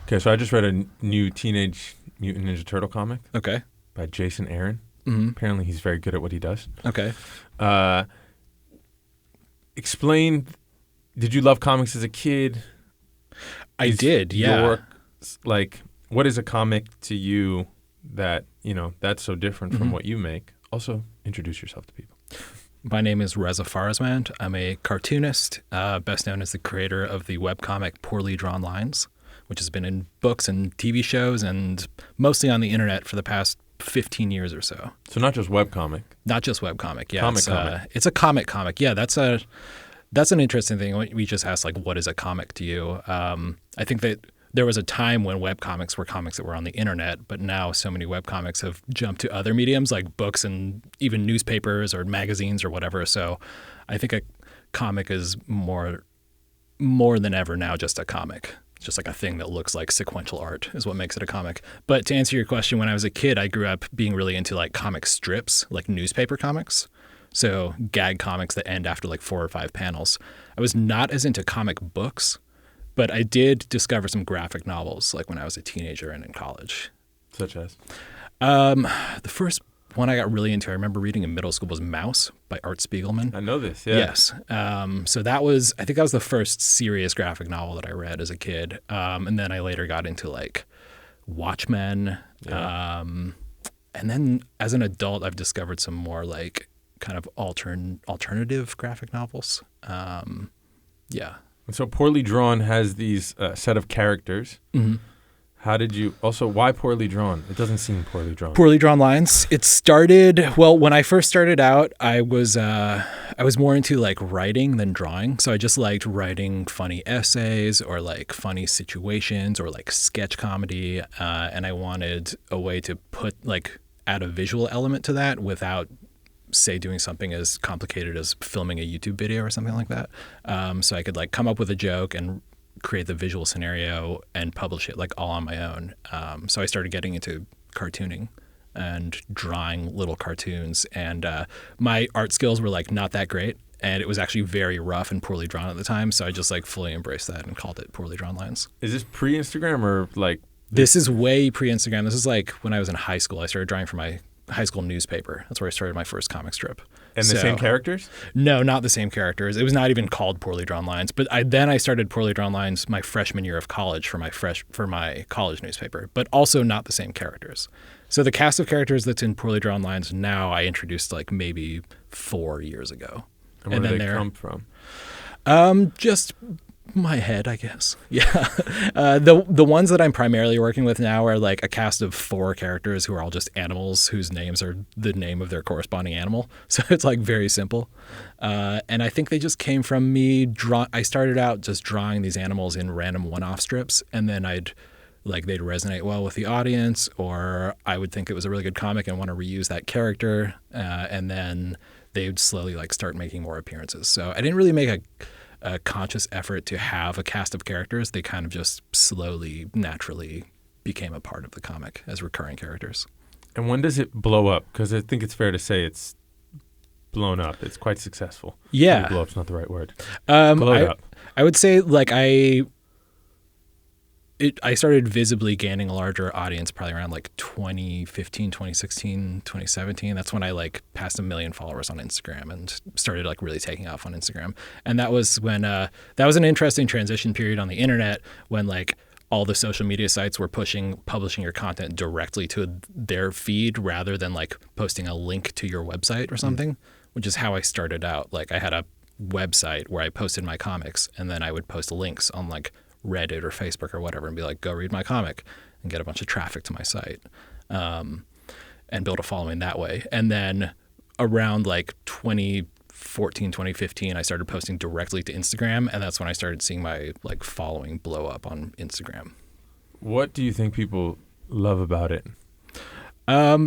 Okay, so I just read a new Teenage Mutant Ninja Turtle comic Okay. by Jason Aaron. Mm-hmm. Apparently, he's very good at what he does. Okay. Explain. Did you love comics as a kid? I did, yeah. What is a comic to you that, that's so different from Mhm. what you make? Also, introduce yourself to people. My name is Reza Farazmand. I'm a cartoonist, best known as the creator of the webcomic Poorly Drawn Lines, which has been in books and TV shows and mostly on the internet for the past 15 years or so. So not just webcomic. Not just webcomic, yeah. Comic. It's a comic. Yeah, that's an interesting thing. We just asked, like, what is a comic to you? I think that there was a time when webcomics were comics that were on the internet, but now so many webcomics have jumped to other mediums like books and even newspapers or magazines or whatever. So I think a comic is more than ever now just a comic. It's just like a thing that looks like sequential art is what makes it a comic. But to answer your question, when I was a kid, I grew up being really into like comic strips, like newspaper comics. So gag comics that end after like 4 or 5 panels. I was not as into comic books, but I did discover some graphic novels like when I was a teenager and in college. Such as? The first one I got really into, I remember reading in middle school, was Mouse by Art Spiegelman. I know this, yeah. Yes. So I think that was the first serious graphic novel that I read as a kid. And then I later got into like Watchmen. Yeah. And then as an adult, I've discovered some more like kind of alternative graphic novels. Yeah. And so Poorly Drawn has these set of characters. Mm-hmm. Why Poorly Drawn? It doesn't seem poorly drawn. Poorly Drawn Lines. It started, well, when I first started out, I was more into like writing than drawing. So I just liked writing funny essays or like funny situations or like sketch comedy. And I wanted a way to add a visual element to that without, say, doing something as complicated as filming a YouTube video or something like that. So I could like come up with a joke and create the visual scenario and publish it like all on my own. So I started getting into cartooning and drawing little cartoons, and my art skills were like not that great, and it was actually very rough and poorly drawn at the time. So I just like fully embraced that and called it Poorly Drawn Lines. Is this pre-Instagram or like? This is way pre-Instagram. This is like when I was in high school. I started drawing for my high school newspaper. That's where I started my first comic strip. And the same characters? No, not the same characters. It was not even called Poorly Drawn Lines. But I started Poorly Drawn Lines my freshman year of college for my college newspaper, but also not the same characters. So the cast of characters that's in Poorly Drawn Lines now, I introduced like maybe 4 years ago. And where do they come from? Just my head, I guess. Yeah. The ones that I'm primarily working with now are like a cast of 4 characters who are all just animals whose names are the name of their corresponding animal. So it's like very simple. And I think they just came from me. I started out just drawing these animals in random one-off strips, and then they'd resonate well with the audience, or I would think it was a really good comic and want to reuse that character. And then they would slowly like start making more appearances. So I didn't really make a conscious effort to have a cast of characters. They kind of just slowly, naturally became a part of the comic as recurring characters. And when does it blow up? Because I think it's fair to say it's blown up. It's quite successful. Yeah. Maybe blow up's not the right word. Blowed up. I would say like I started visibly gaining a larger audience probably around like 2015, 2016, 2017. That's when I like passed 1 million followers on Instagram and started like really taking off on Instagram. And that was when that was an interesting transition period on the internet when like all the social media sites were publishing your content directly to their feed rather than like posting a link to your website or something, which is how I started out. Like I had a website where I posted my comics, and then I would post links on like Reddit or Facebook or whatever and be like, go read my comic, and get a bunch of traffic to my site, and build a following that way. And then around like 2014, 2015, I started posting directly to Instagram, and that's when I started seeing my like following blow up on Instagram. What do you think people love about it? I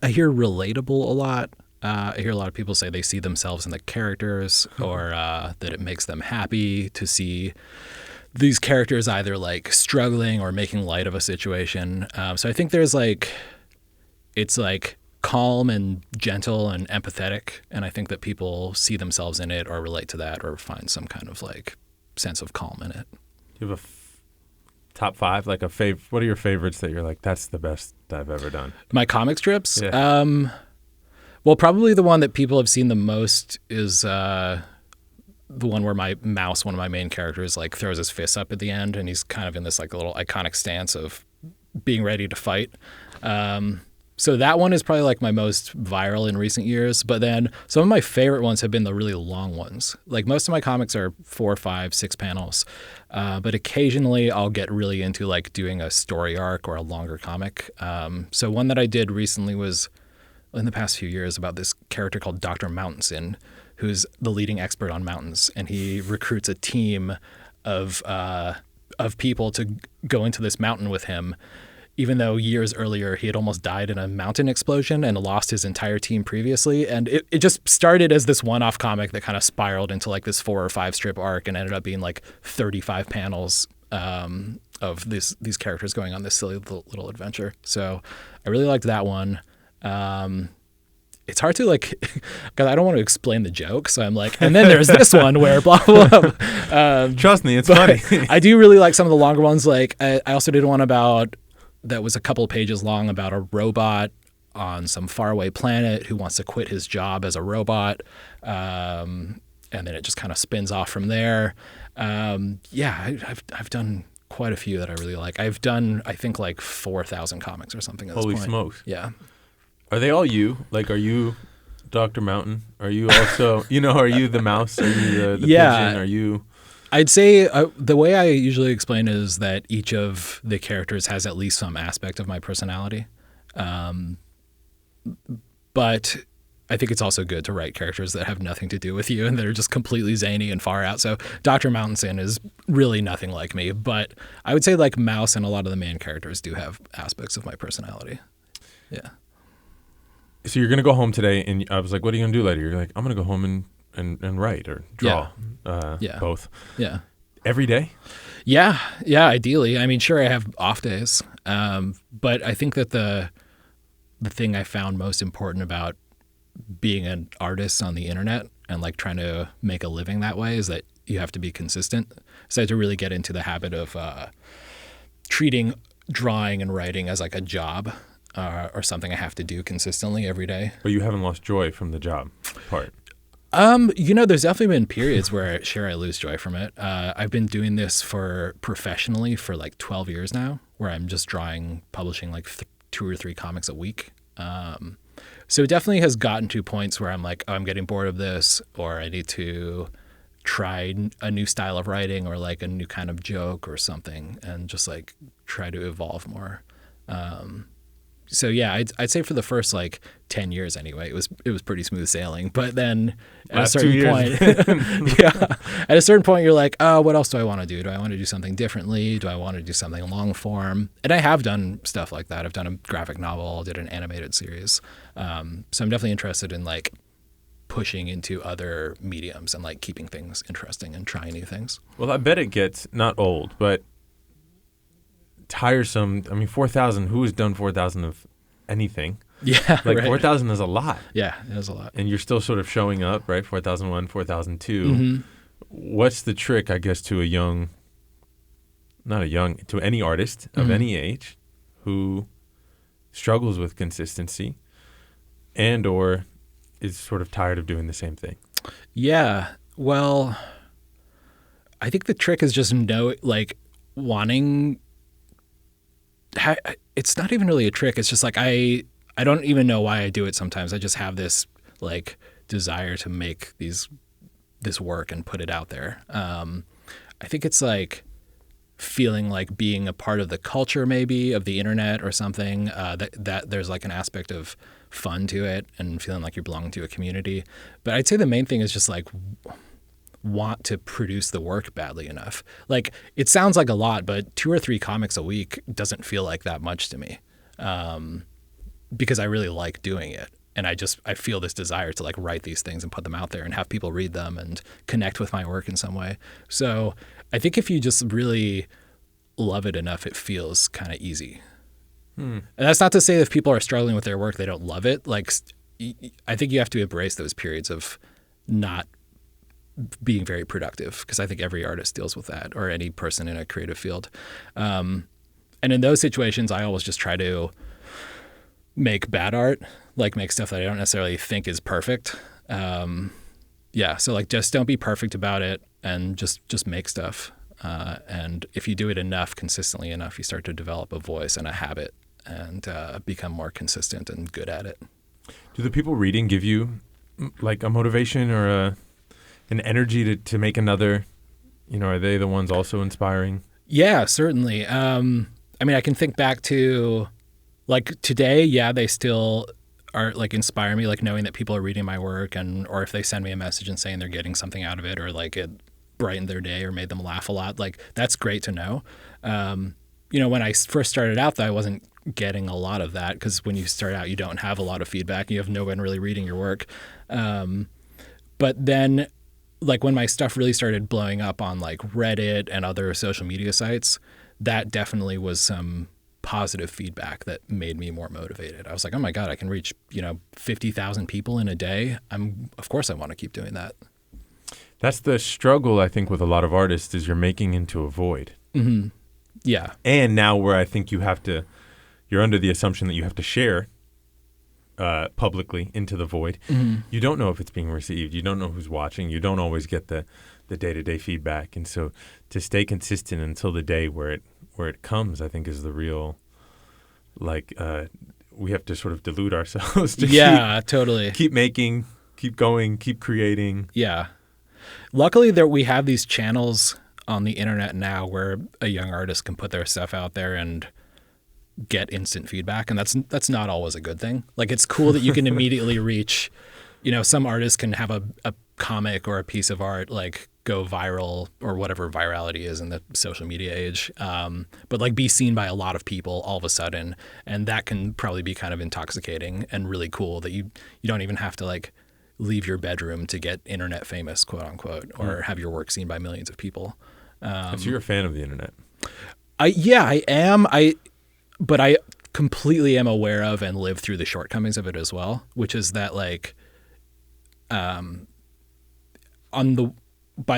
hear relatable a lot. I hear a lot of people say they see themselves in the characters, or that it makes them happy to see these characters either like struggling or making light of a situation. So I think there's like, it's like calm and gentle and empathetic. And I think that people see themselves in it or relate to that or find some kind of like sense of calm in it. Do you have top 5, like what are your favorites that you're like, that's the best I've ever done? My comic strips? Yeah. Well, probably the one that people have seen the most is the one where my mouse, one of my main characters, like throws his fists up at the end, and he's kind of in this like a little iconic stance of being ready to fight. So that one is probably like my most viral in recent years. But then some of my favorite ones have been the really long ones. Like most of my comics are 4, 5, 6 panels. But occasionally I'll get really into like doing a story arc or a longer comic. So one that I did recently was in the past few years about this character called Dr. Mountainson, who's the leading expert on mountains. And he recruits a team of people to go into this mountain with him, even though years earlier he had almost died in a mountain explosion and lost his entire team previously. And it just started as this one-off comic that kind of spiraled into like this 4 or 5 strip arc and ended up being like 35 panels of these characters going on this silly little adventure. So I really liked that one. It's hard to like, because I don't want to explain the joke. So I'm like, and then there's this one where blah, blah, blah. Trust me, it's funny. I do really like some of the longer ones. Like I also did one that was a couple of pages long about a robot on some faraway planet who wants to quit his job as a robot. And then it just kind of spins off from there. I've done quite a few that I really like. I've done, I think, like 4,000 comics or something at this point. Holy smokes. Yeah. Are they all you? Like, are you Dr. Mountain? Are you also, are you the mouse? Are you the pigeon? Are you... I'd say the way I usually explain it is that each of the characters has at least some aspect of my personality. But I think it's also good to write characters that have nothing to do with you and that are just completely zany and far out. So Dr. Mountainson is really nothing like me. But I would say like Mouse and a lot of the main characters do have aspects of my personality. Yeah. So you're going to go home today, and I was like, what are you going to do later? You're like, I'm going to go home and write or draw. Both. Yeah. Every day? Yeah, ideally. I mean, sure, I have off days. But I think that the thing I found most important about being an artist on the internet and like trying to make a living that way is that you have to be consistent. So I had to really get into the habit of treating drawing and writing as like a job or something I have to do consistently every day. But you haven't lost joy from the job part. There's definitely been periods where I lose joy from it. I've been doing this professionally for like 12 years now, where I'm just publishing like 2 or 3 comics a week. So it definitely has gotten to points where I'm like, oh, I'm getting bored of this, or I need to try a new style of writing or like a new kind of joke or something, and just like try to evolve more. So yeah, I'd say for the first like 10 years anyway, it was pretty smooth sailing. But then at a certain point, at a certain point, you're like, oh, what else do I want to do? Do I want to do something differently? Do I want to do something long form? And I have done stuff like that. I've done a graphic novel, did an animated series. So I'm definitely interested in like pushing into other mediums and like keeping things interesting and trying new things. Well, I bet it gets not old, but tiresome. I mean, 4,000, who has done 4,000 of anything? Yeah, like right. 4,000 is a lot. Yeah, it is a lot. And you're still sort of showing up, right? 4,001, 4,002. Mm-hmm. What's the trick, I guess, to to any artist of any age who struggles with consistency and or is sort of tired of doing the same thing? Yeah, well, I think the trick is just wanting. It's not even really a trick. It's just like I don't even know why I do it sometimes. I just have this like desire to make this work and put it out there. I think it's like feeling like being a part of the culture, maybe of the internet or something. That there's like an aspect of fun to it and feeling like you're belonging to a community. But I'd say the main thing is just like want to produce the work badly enough. Like it sounds like a lot, but 2 or 3 comics a week doesn't feel like that much to me, because I really like doing it. And I feel this desire to like write these things and put them out there and have people read them and connect with my work in some way. So I think if you just really love it enough, it feels kind of easy. And that's not to say that if people are struggling with their work, they don't love it. Like I think you have to embrace those periods of not being very productive, because I think every artist deals with that, or any person in a creative field. And in those situations, I always just try to make bad art, like make stuff that I don't necessarily think is perfect. So like just don't be perfect about it, and just make stuff. And if you do it enough, consistently enough, you start to develop a voice and a habit, and become more consistent and good at it. Do the people reading give you like a motivation or an energy to make another? Are they the ones also inspiring? Yeah, certainly. I mean, I can think back to like today. Yeah, they still are like inspire me, like knowing that people are reading my work, or if they send me a message and saying they're getting something out of it, or like it brightened their day or made them laugh a lot. Like that's great to know. When I first started out, though, I wasn't getting a lot of that, because when you start out, you don't have a lot of feedback. You have no one really reading your work. But then, like when my stuff really started blowing up on like Reddit and other social media sites, that definitely was some positive feedback that made me more motivated. I was like, oh my God, I can reach 50,000 people in a day. Of course I want to keep doing that. That's the struggle, I think, with a lot of artists, is you're making into a void. Mm-hmm. Yeah. And now where I think you're under the assumption that you have to share publicly into the void. Mm-hmm. You don't know if it's being received. You don't know who's watching. You don't always get the day-to-day feedback. And so to stay consistent until the day where it comes, I think is the real, we have to sort of delude ourselves to totally. Keep making, keep going, keep creating. Yeah. Luckily we have these channels on the internet now where a young artist can put their stuff out there and get instant feedback, and that's not always a good thing. Like it's cool that you can immediately reach, some artists can have a comic or a piece of art like go viral, or whatever virality is in the social media age, but like be seen by a lot of people all of a sudden, and that can probably be kind of intoxicating and really cool that you don't even have to like leave your bedroom to get internet famous, quote unquote, or have your work seen by millions of people. So you're a fan of the internet? I am. But I completely am aware of and live through the shortcomings of it as well, which is that like, by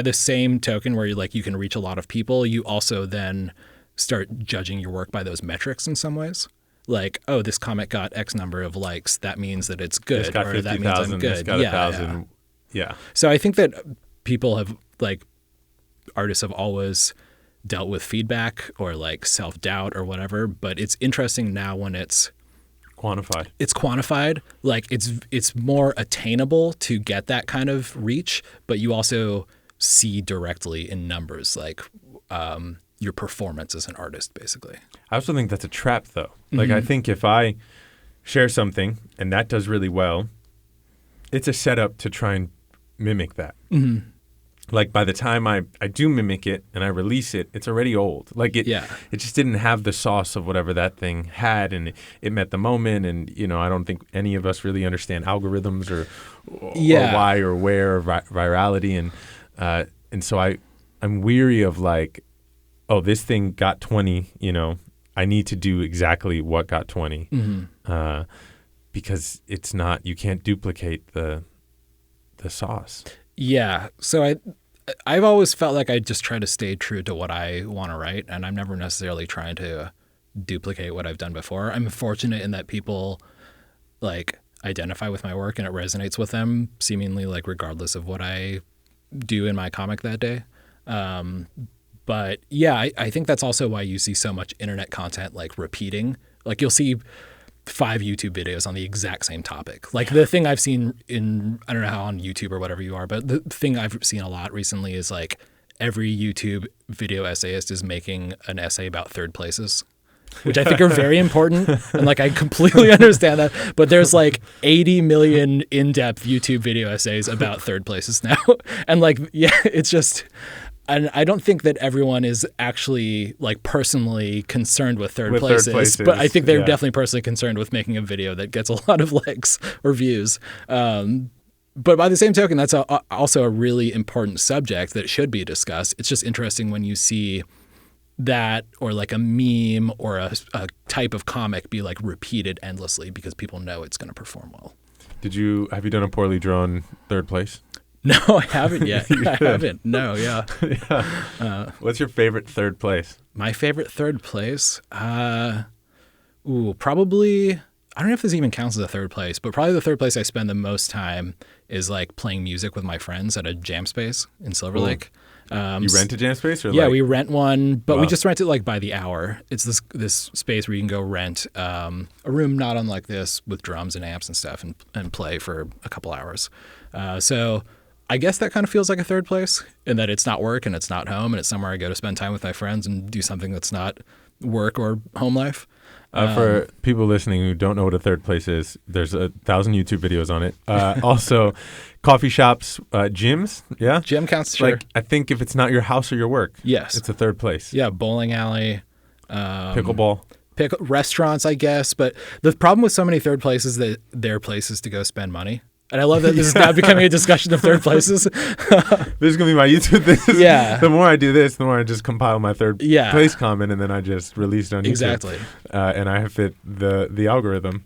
the same token where you can reach a lot of people, you also then start judging your work by those metrics in some ways. Like, oh, this comic got X number of likes. That means that it's good, got or that means I'm good. This got 1,000. Yeah. So I think that people have artists have always dealt with feedback or like self-doubt or whatever, but it's interesting now when it's quantified. Like it's more attainable to get that kind of reach, but you also see directly in numbers, like your performance as an artist, basically. I also think that's a trap, though. Like, I think if I share something and that does really well, it's a setup to try and mimic that. Mm-hmm. Like, by the time I do mimic it and I release it, it's already old. Like, it just didn't have the sauce of whatever that thing had, and it met the moment. And, I don't think any of us really understand algorithms or why or where or virality. And so I'm weary of like, oh, this thing got 20, I need to do exactly what got 20. Mm-hmm. Because it's not, you can't duplicate the sauce. Yeah. So I've always felt like I just try to stay true to what I want to write, and I'm never necessarily trying to duplicate what I've done before. I'm fortunate in that people like identify with my work and it resonates with them, seemingly like regardless of what I do in my comic that day. But yeah, I think that's also why you see so much internet content like repeating. Like you'll see 5 YouTube videos on the exact same topic. Like the thing I've seen I don't know how on YouTube or whatever you are, but the thing I've seen a lot recently is like every YouTube video essayist is making an essay about third places, which I think are very important. And like, I completely understand that, but there's like 80 million in-depth YouTube video essays about third places now. And like, yeah, it's just, and I don't think that everyone is actually like personally concerned with third places, but I think they're definitely personally concerned with making a video that gets a lot of likes or views. But by the same token, that's also a really important subject that should be discussed. It's just interesting when you see that, or like a meme or a type of comic be like repeated endlessly because people know it's going to perform well. Have you done a poorly drawn third place? No, I haven't yet. I haven't. No, yeah. Yeah. What's your favorite third place? My favorite third place? Probably, I don't know if this even counts as a third place, but probably the third place I spend the most time is like playing music with my friends at a jam space in Silver Lake. You rent a jam space? Or yeah, we rent one, but we just rent it like by the hour. It's this space where you can go rent a room not unlike this with drums and amps and stuff and play for a couple hours. So I guess that kind of feels like a third place in that it's not work and it's not home and it's somewhere I go to spend time with my friends and do something that's not work or home life. For people listening who don't know what a third place is, there's 1,000 YouTube videos on it. Also, coffee shops, gyms. Yeah, gym counts. Sure. Like I think if it's not your house or your work, yes, it's a third place. Yeah, bowling alley, pickleball, restaurants, I guess. But the problem with so many third places is that they're places to go spend money. And I love that this is now becoming a discussion of third places. This is going to be my YouTube. The more I do this, the more I just compile my third place comment, and then I just release it on YouTube. Exactly. And I have fit the algorithm.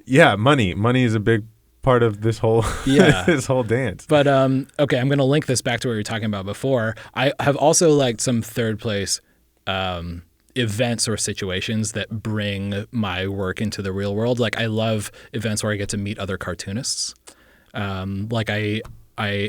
Yeah, money. Money is a big part of this whole this whole dance. But okay, I'm going to link this back to what we were talking about before. I have also liked some third place events or situations that bring my work into the real world. Like I love events where I get to meet other cartoonists. Like I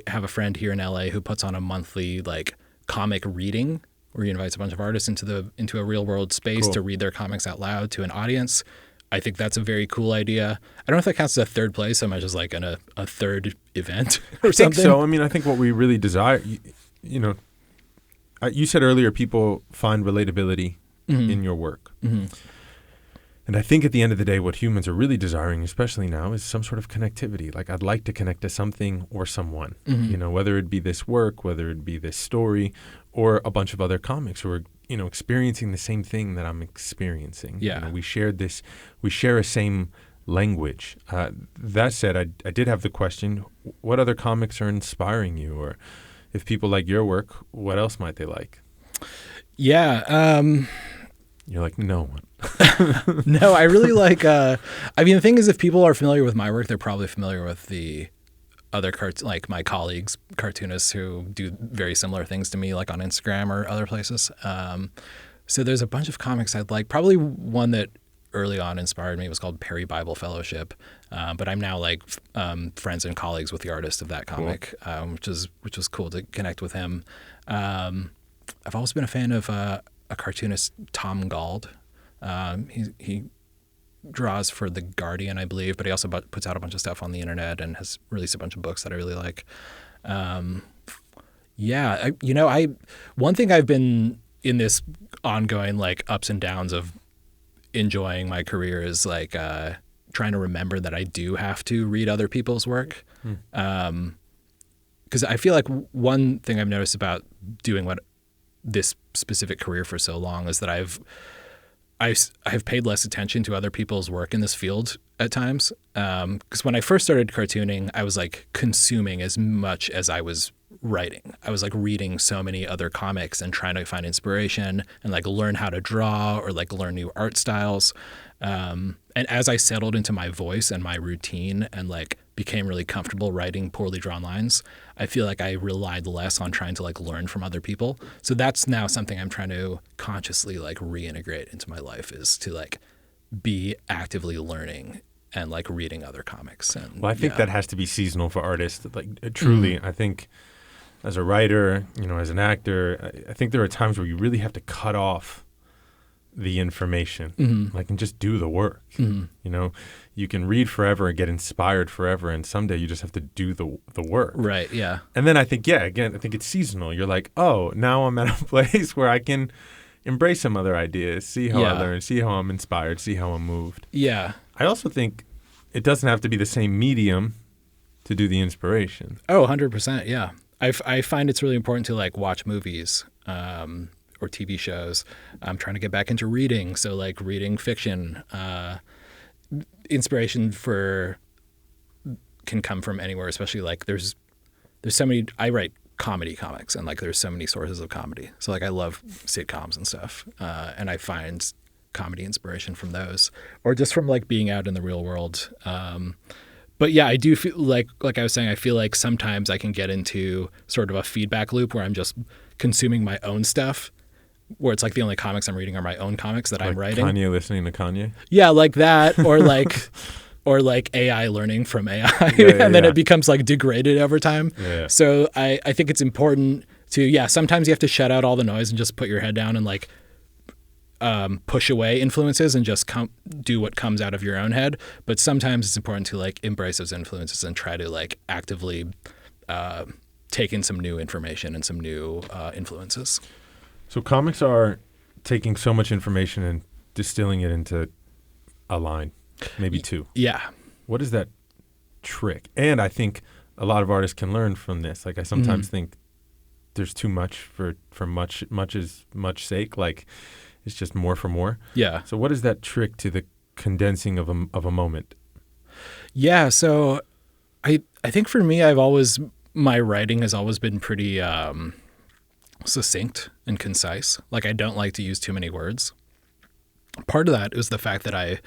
have a friend here in LA who puts on a monthly like comic reading where he invites a bunch of artists into a real world space to read their comics out loud to an audience. I think that's a very cool idea. I don't know if that counts as a third place so much as like a third event or something. I think so. I mean, I think what we really desire, you said earlier, people find relatability in your work. Mm-hmm. And I think at the end of the day, what humans are really desiring, especially now, is some sort of connectivity. Like I'd like to connect to something or someone, whether it be this work, whether it be this story, or a bunch of other comics who are, experiencing the same thing that I'm experiencing. Yeah. We share a same language. That said, I did have the question, what other comics are inspiring you? Or if people like your work, what else might they like? Yeah. You're like, no one. No, I really like, the thing is if people are familiar with my work, they're probably familiar with the other like my colleagues, cartoonists who do very similar things to me, like on Instagram or other places. So there's a bunch of comics I'd like. Probably one that early on inspired me was called Perry Bible Fellowship. But I'm now like friends and colleagues with the artist of that comic, which was cool to connect with him. I've always been a fan of a cartoonist, Tom Gauld. He draws for The Guardian, I believe, but he also puts out a bunch of stuff on the internet and has released a bunch of books that I really like. One thing I've been in this ongoing like ups and downs of enjoying my career is like trying to remember that I do have to read other people's work. Because I feel like one thing I've noticed about doing this specific career for so long is that I've paid less attention to other people's work in this field at times. Because when I first started cartooning, I was like consuming as much as I was writing. I was like reading so many other comics and trying to find inspiration and like learn how to draw or like learn new art styles. And as I settled into my voice and my routine and like became really comfortable writing poorly drawn lines, I feel like I relied less on trying to like learn from other people. So that's now something I'm trying to consciously like reintegrate into my life, is to like be actively learning and like reading other comics. And I think that has to be seasonal for artists. Like truly, I think as a writer, as an actor, I think there are times where you really have to cut off the information, like, and just do the work. You can read forever and get inspired forever, and someday you just have to do the work. Right. Yeah. And then I think, I think it's seasonal. You're like, oh, now I'm at a place where I can embrace some other ideas, see how I learn, see how I'm inspired, see how I'm moved. Yeah. I also think it doesn't have to be the same medium to do the inspiration. Oh, 100%. Yeah. I find it's really important to like watch movies, or TV shows. I'm trying to get back into reading. So like reading fiction, inspiration can come from anywhere, especially like there's so many, I write comedy comics and like there's so many sources of comedy. So like I love sitcoms and stuff. And I find comedy inspiration from those, or just from like being out in the real world. But yeah, I do feel like I was saying, I feel like sometimes I can get into sort of a feedback loop where I'm just consuming my own stuff, where it's like the only comics I'm reading are my own comics that I'm writing. Kanye listening to Kanye? Yeah, like that, or like AI learning from AI, and then it becomes like degraded over time. Yeah. So I think it's important to, sometimes you have to shut out all the noise and just put your head down and like push away influences and just do what comes out of your own head. But sometimes it's important to like embrace those influences and try to like actively take in some new information and some new influences. So comics are taking so much information and distilling it into a line, maybe two. Yeah. What is that trick? And I think a lot of artists can learn from this. Like I sometimes think there's too much for much sake. Like it's just more for more. Yeah. So what is that trick to the condensing of a moment? Yeah. So I think for me, my writing has always been pretty succinct and concise. Like I don't like to use too many words. Part of that is the fact that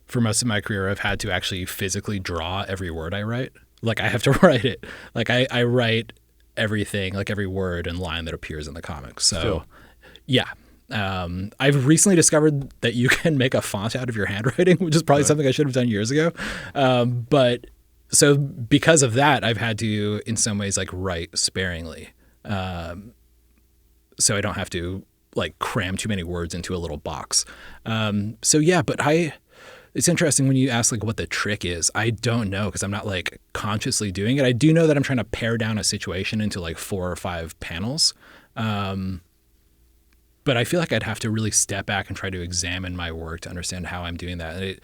for most of my career, I've had to actually physically draw every word I write. Like I have to write it. Like I write everything, like every word and line that appears in the comics. So yeah. I've recently discovered that you can make a font out of your handwriting, which is probably something I should have done years ago. But so because of that, I've had to, in some ways, like write sparingly. So I don't have to like cram too many words into a little box. So yeah, but it's interesting when you ask like what the trick is. I don't know because I'm not like consciously doing it. I do know that I'm trying to pare down a situation into like 4 or 5 panels. But I feel like I'd have to really step back and try to examine my work to understand how I'm doing that. And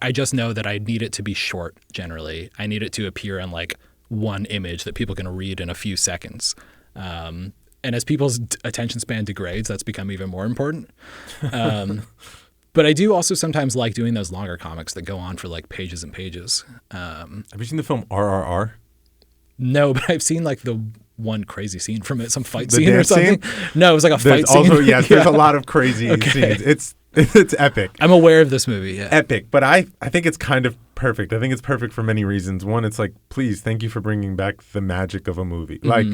I just know that I need it to be short generally. I need it to appear on like one image that people can read in a few seconds. And as people's attention span degrades, that's become even more important. But I do also sometimes like doing those longer comics that go on for like pages and pages. Have you seen the film RRR? No, but I've seen like the one crazy scene from it, some fight The scene or dance something. scene? No, it was like a fight scene. Also, yes, there's a lot of crazy scenes. It's epic. I'm aware of this movie. Yeah. Epic, but I think it's kind of perfect. I think it's perfect for many reasons. One, it's like, please, thank you for bringing back the magic of a movie. Like,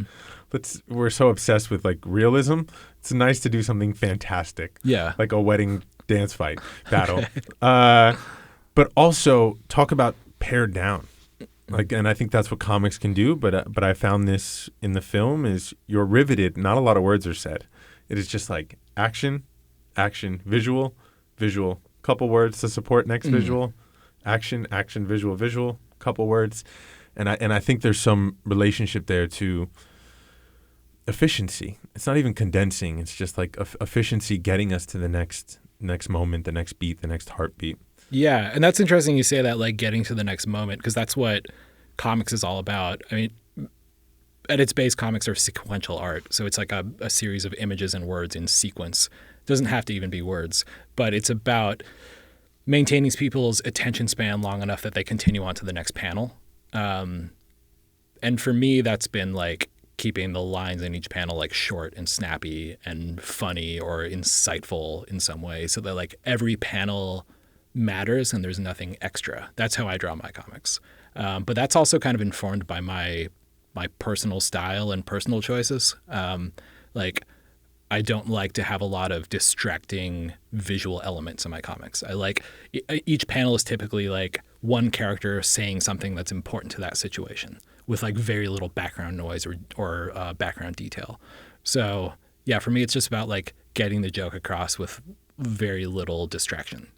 we're so obsessed with like realism. It's nice to do something fantastic. Yeah. Like a wedding dance fight battle. But also talk about pared down. Like, and I think that's what comics can do. But I found this in the film is you're riveted. Not a lot of words are said. It is just like action, visual, couple words to support next visual, action, visual, couple words, and I think there's some relationship there to efficiency. It's not even condensing. It's just like efficiency getting us to the next moment, the next beat, the next heartbeat. Yeah, and that's interesting you say that, like getting to the next moment, because that's what comics is all about. I mean, at its base, comics are sequential art. So it's like a series of images and words in sequence. It doesn't have to even be words, but it's about maintaining people's attention span long enough that they continue on to the next panel. And for me, that's been like keeping the lines in each panel like short and snappy and funny or insightful in some way, so that like every panel matters and there's nothing extra. That's how I draw my comics. But that's also kind of informed by my personal style and personal choices. Like I don't like to have a lot of distracting visual elements in my comics. I like each panel is typically like one character saying something that's important to that situation with like very little background noise or background detail. So yeah, for me, it's just about like getting the joke across with very little distraction.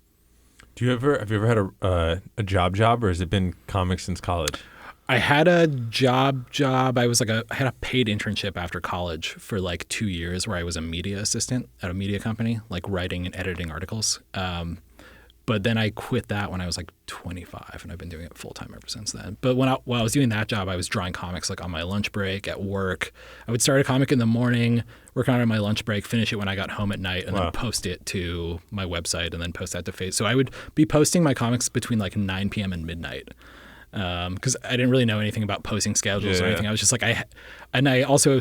Have you ever had a job, or has it been comics since college? I had a job. I had a paid internship after college for like 2 years where I was a media assistant at a media company, like writing and editing articles. But then I quit that when I was like 25, and I've been doing it full time ever since then. But while I was doing that job, I was drawing comics like on my lunch break at work. I would start a comic in the morning, work on it on my lunch break, finish it when I got home at night, and then post it to my website, and then post that to Facebook. So I would be posting my comics between like 9 p.m. and midnight. Because I didn't really know anything about posting schedules or anything. I was just like, I also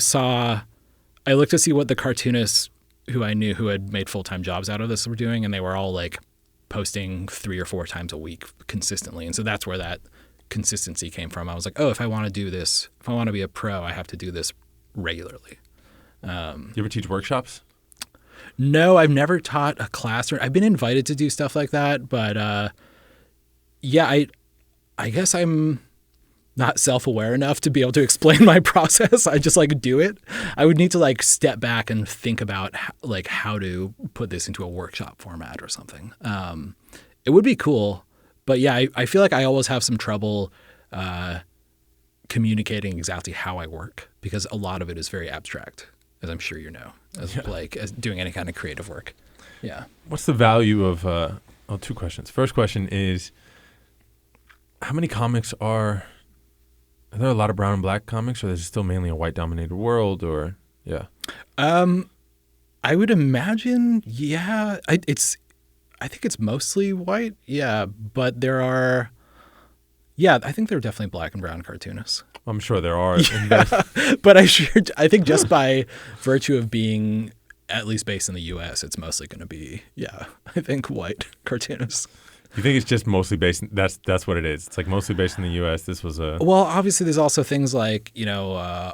I looked to see what the cartoonists who I knew who had made full-time jobs out of this were doing, and they were all like posting 3 or 4 times a week consistently. And so that's where that consistency came from. I was like, oh, if I want to do this, if I want to be a pro, I have to do this regularly. You ever teach workshops? No, I've never taught a class. I've been invited to do stuff like that, but yeah, I guess I'm not self-aware enough to be able to explain my process. I just like do it. I would need to like step back and think about like how to put this into a workshop format or something. It would be cool, but yeah, I feel like I always have some trouble communicating exactly how I work because a lot of it is very abstract, as I'm sure you know, as doing any kind of creative work. Yeah. What's the value of? Two questions. First question is, how many comics are there a lot of brown and black comics, or is it still mainly a white dominated world, or yeah? I would imagine, yeah. I think it's mostly white, yeah, but there are, yeah, I think there are definitely black and brown cartoonists. I'm sure there are. Yeah, but I think just by virtue of being at least based in the U.S., it's mostly going to be, yeah, I think white cartoonists. You think it's just mostly based? That's what it is. It's like mostly based in the U.S. This was a well. Obviously, there's also things like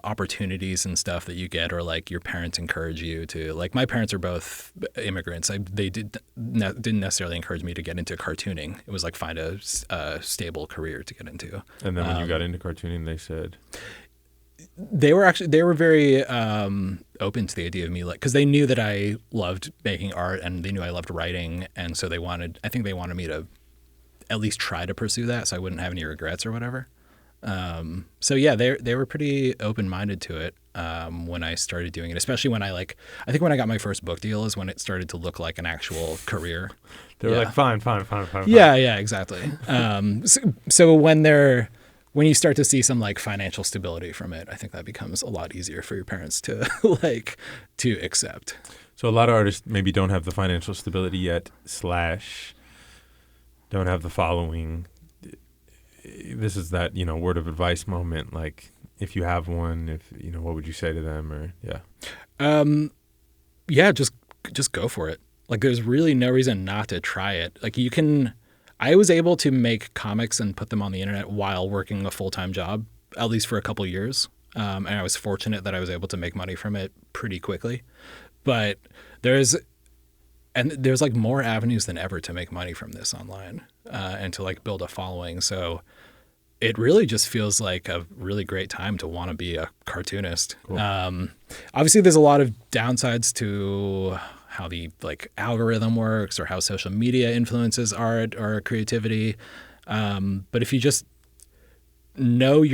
opportunities and stuff that you get, or like your parents encourage you to. Like my parents are both immigrants. They didn't necessarily encourage me to get into cartooning. It was like find a stable career to get into. And then when you got into cartooning, they said they were very open to the idea of me, like, because they knew that I loved making art and they knew I loved writing, and so they wanted me to at least try to pursue that, so I wouldn't have any regrets or whatever. So yeah, they were pretty open-minded to it when I started doing it, especially when I think when I got my first book deal is when it started to look like an actual career. They were like, fine. Yeah, exactly. So when you start to see some like financial stability from it, I think that becomes a lot easier for your parents to to accept. So a lot of artists maybe don't have the financial stability yet, / don't have the following. This is that, word of advice moment. Like if you have one, what would you say to them, or yeah? Yeah, just go for it. Like there's really no reason not to try it. Like I was able to make comics and put them on the internet while working a full-time job, at least for a couple of years. And I was fortunate that I was able to make money from it pretty quickly. But there's like more avenues than ever to make money from this online and to like build a following. So it really just feels like a really great time to want to be a cartoonist. Cool. Obviously, there's a lot of downsides to how the like algorithm works or how social media influences art or creativity. But if you just know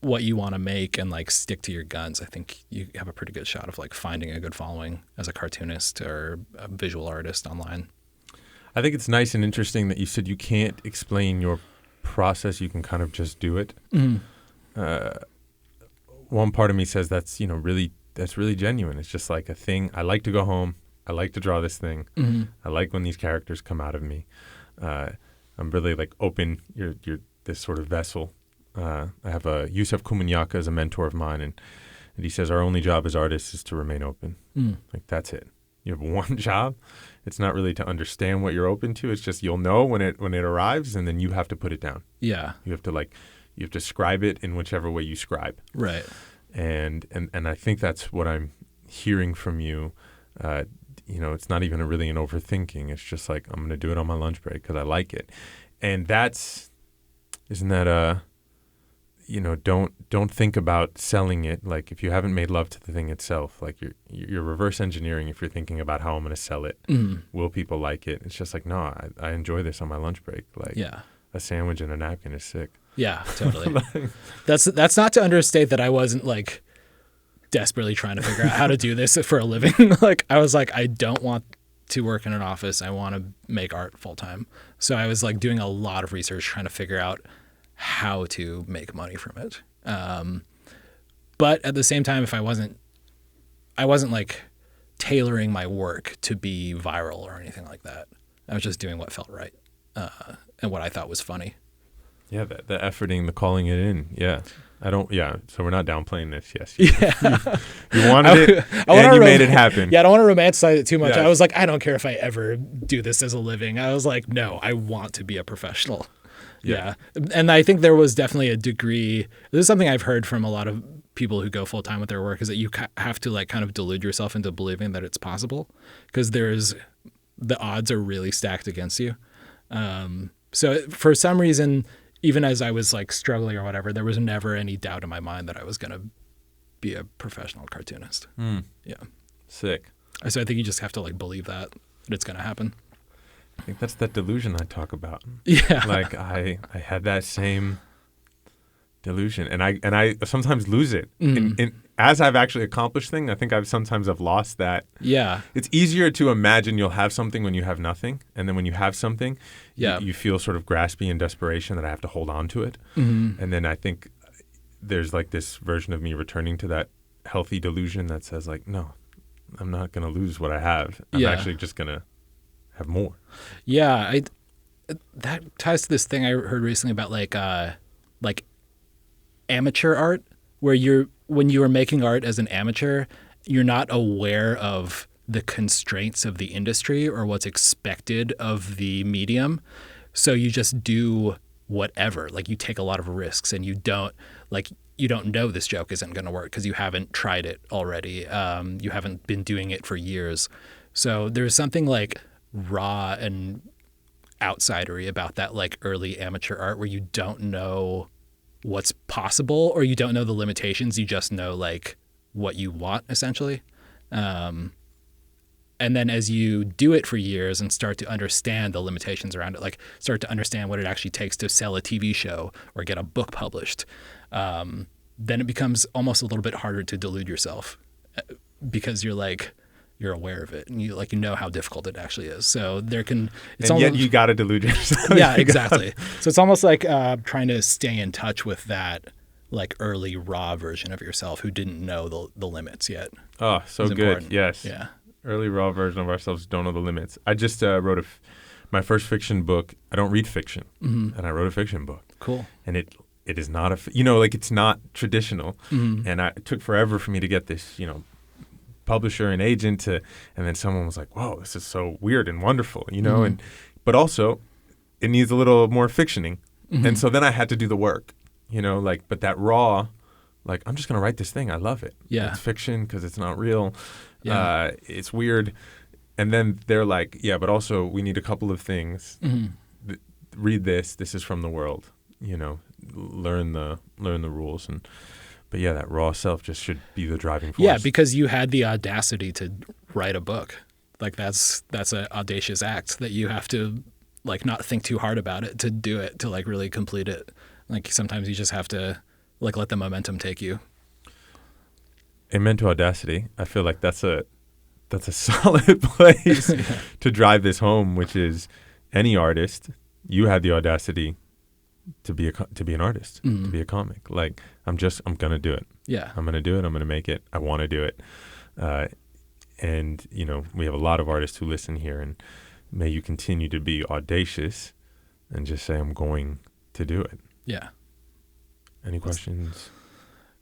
what you want to make and like stick to your guns, I think you have a pretty good shot of like finding a good following as a cartoonist or a visual artist online. I think it's nice and interesting that you said you can't explain your process. You can kind of just do it. Mm-hmm. One part of me says that's really genuine. It's just like a thing. I like to go home. I like to draw this thing. Mm-hmm. I like when these characters come out of me. I'm really like open. You're this sort of vessel. I have Yusef Komunyakaa as a mentor of mine, and he says our only job as artists is to remain open. Mm. Like that's it. You have one job. It's not really to understand what you're open to. It's just you'll know when it arrives, and then you have to put it down. Yeah. You have to scribe it in whichever way you scribe. Right. And I think that's what I'm hearing from you. It's not even really an overthinking. It's just like, I'm going to do it on my lunch break because I like it. And isn't that don't think about selling it. Like if you haven't made love to the thing itself, like you're reverse engineering if you're thinking about how I'm going to sell it. Mm. Will people like it? It's just like, no, I enjoy this on my lunch break. Like a sandwich and a napkin is sick. Yeah, totally. That's not to understate that I wasn't like desperately trying to figure out how to do this for a living. Like I was like, I don't want to work in an office. I want to make art full time. So I was like doing a lot of research trying to figure out how to make money from it. But at the same time, if I wasn't like tailoring my work to be viral or anything like that. I was just doing what felt right and what I thought was funny. Yeah, the efforting, the calling it in. Yeah. So we're not downplaying this. Yes. You wanted it and you made it happen. Yeah, I don't want to romanticize it too much. Yes. I was like, I don't care if I ever do this as a living. I was like, no, I want to be a professional. Yeah. And I think there was definitely a degree, this is something I've heard from a lot of people who go full time with their work, is that you have to like kind of delude yourself into believing that it's possible, because the odds are really stacked against you. So for some reason, even as I was like struggling or whatever, there was never any doubt in my mind that I was going to be a professional cartoonist. Yeah. Sick. So I think you just have to like believe that it's going to happen. I think that's that delusion I talk about. Yeah. Like I had that same delusion, and I sometimes lose it. And as I've actually accomplished things, I think I've lost that. Yeah. It's easier to imagine you'll have something when you have nothing, and then when you have something, you feel sort of grasping in desperation that I have to hold on to it. And then I think there's like this version of me returning to that healthy delusion that says like, no, I'm not going to lose what I have. I'm actually just going to have more. Yeah, that ties to this thing I heard recently about like amateur art, where when you are making art as an amateur, you're not aware of the constraints of the industry or what's expected of the medium. So you just do whatever. Like you take a lot of risks, and you don't know this joke isn't going to work because you haven't tried it already. You haven't been doing it for years. So there's something like raw and outsidery about that like early amateur art, where you don't know what's possible, or you don't know the limitations. You just know like what you want, essentially. And then as you do it for years and start to understand the limitations around it, like start to understand what it actually takes to sell a TV show or get a book published, then it becomes almost a little bit harder to delude yourself, because you're aware of it, and you know how difficult it actually is. So yet you got to delude yourself. Yeah, exactly. So it's almost like trying to stay in touch with that like early raw version of yourself who didn't know the limits yet. Oh, so good. Important. Yes. Yeah. Early raw version of ourselves don't know the limits. I just wrote my first fiction book. I don't read fiction, and I wrote a fiction book. Cool. And it is not it's not traditional, and it took forever for me to get this, publisher and agent and then someone was like, whoa, this is so weird and wonderful, but also it needs a little more fictioning. And so then I had to do the work, but that raw, like, I'm just going to write this thing. I love it. Yeah. It's fiction because it's not real. Yeah. It's weird. And then they're like, yeah, but also we need a couple of things. Read this. This is from the world, learn the rules. But yeah, that raw self just should be the driving force. Yeah, because you had the audacity to write a book. Like that's an audacious act that you have to like not think too hard about it to do it, to like really complete it. Like sometimes you just have to like let the momentum take you. Amen to Audacity. I feel like that's a solid place to drive this home, which is any artist, you had the audacity to be an artist, to be a comic. Like I'm gonna do it. Yeah, I'm gonna do it. I'm gonna make it. I want to do it. And we have a lot of artists who listen here, and may you continue to be audacious, and just say I'm going to do it. Yeah. Any questions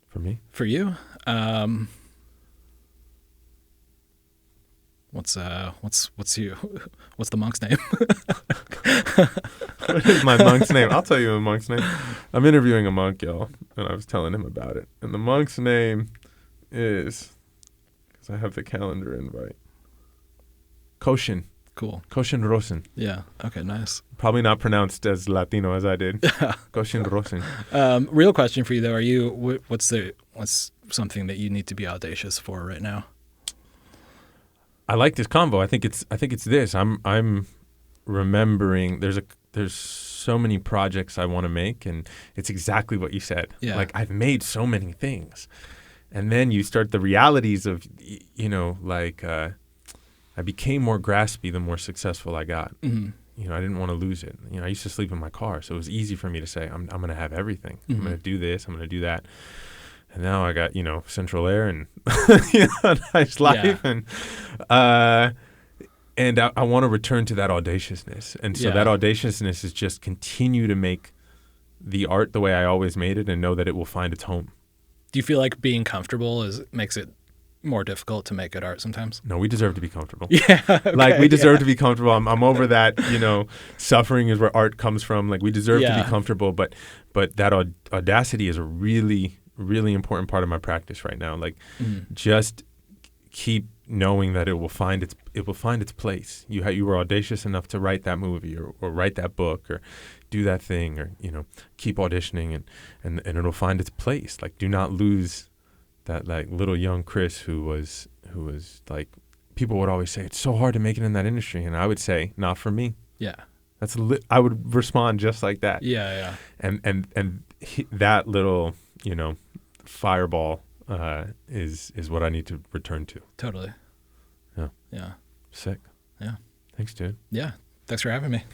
for me? For you? What's the monk's name? What is my monk's name? I'll tell you a monk's name. I'm interviewing a monk, y'all, and I was telling him about it. And the monk's name is, because I have the calendar invite, Koshin. Cool. Koshin Rosen. Yeah. Okay, nice. Probably not pronounced as Latino as I did. Koshin Rosen. Real question for you, though. What's something that you need to be audacious for right now? I like this convo. I think it's this. I'm remembering there's so many projects I want to make, and it's exactly what you said. Yeah. Like I've made so many things, and then you start the realities of I became more graspy the more successful I got. I didn't want to lose it. I used to sleep in my car, so it was easy for me to say I'm going to have everything. I'm going to do this. I'm going to do that. And now I got, central air and a nice life. Yeah. And I want to return to that audaciousness. And so that audaciousness is just continue to make the art the way I always made it and know that it will find its home. Do you feel like being comfortable makes it more difficult to make good art sometimes? No, we deserve to be comfortable. Yeah. Okay, like we deserve to be comfortable. I'm over that, suffering is where art comes from. Like we deserve to be comfortable, but that audacity is a really, really important part of my practice right now. Like just keep knowing that it will find its place. You were audacious enough to write that movie or write that book or do that thing or, keep auditioning and it'll find its place. Like do not lose that like little young Chris who was like, people would always say it's so hard to make it in that industry, and I would say not for me. Yeah, I would respond just like that. Yeah. And that little fireball is what I need to return to. Totally. Yeah. Yeah. Sick. Yeah. Thanks, dude. Yeah. Thanks for having me.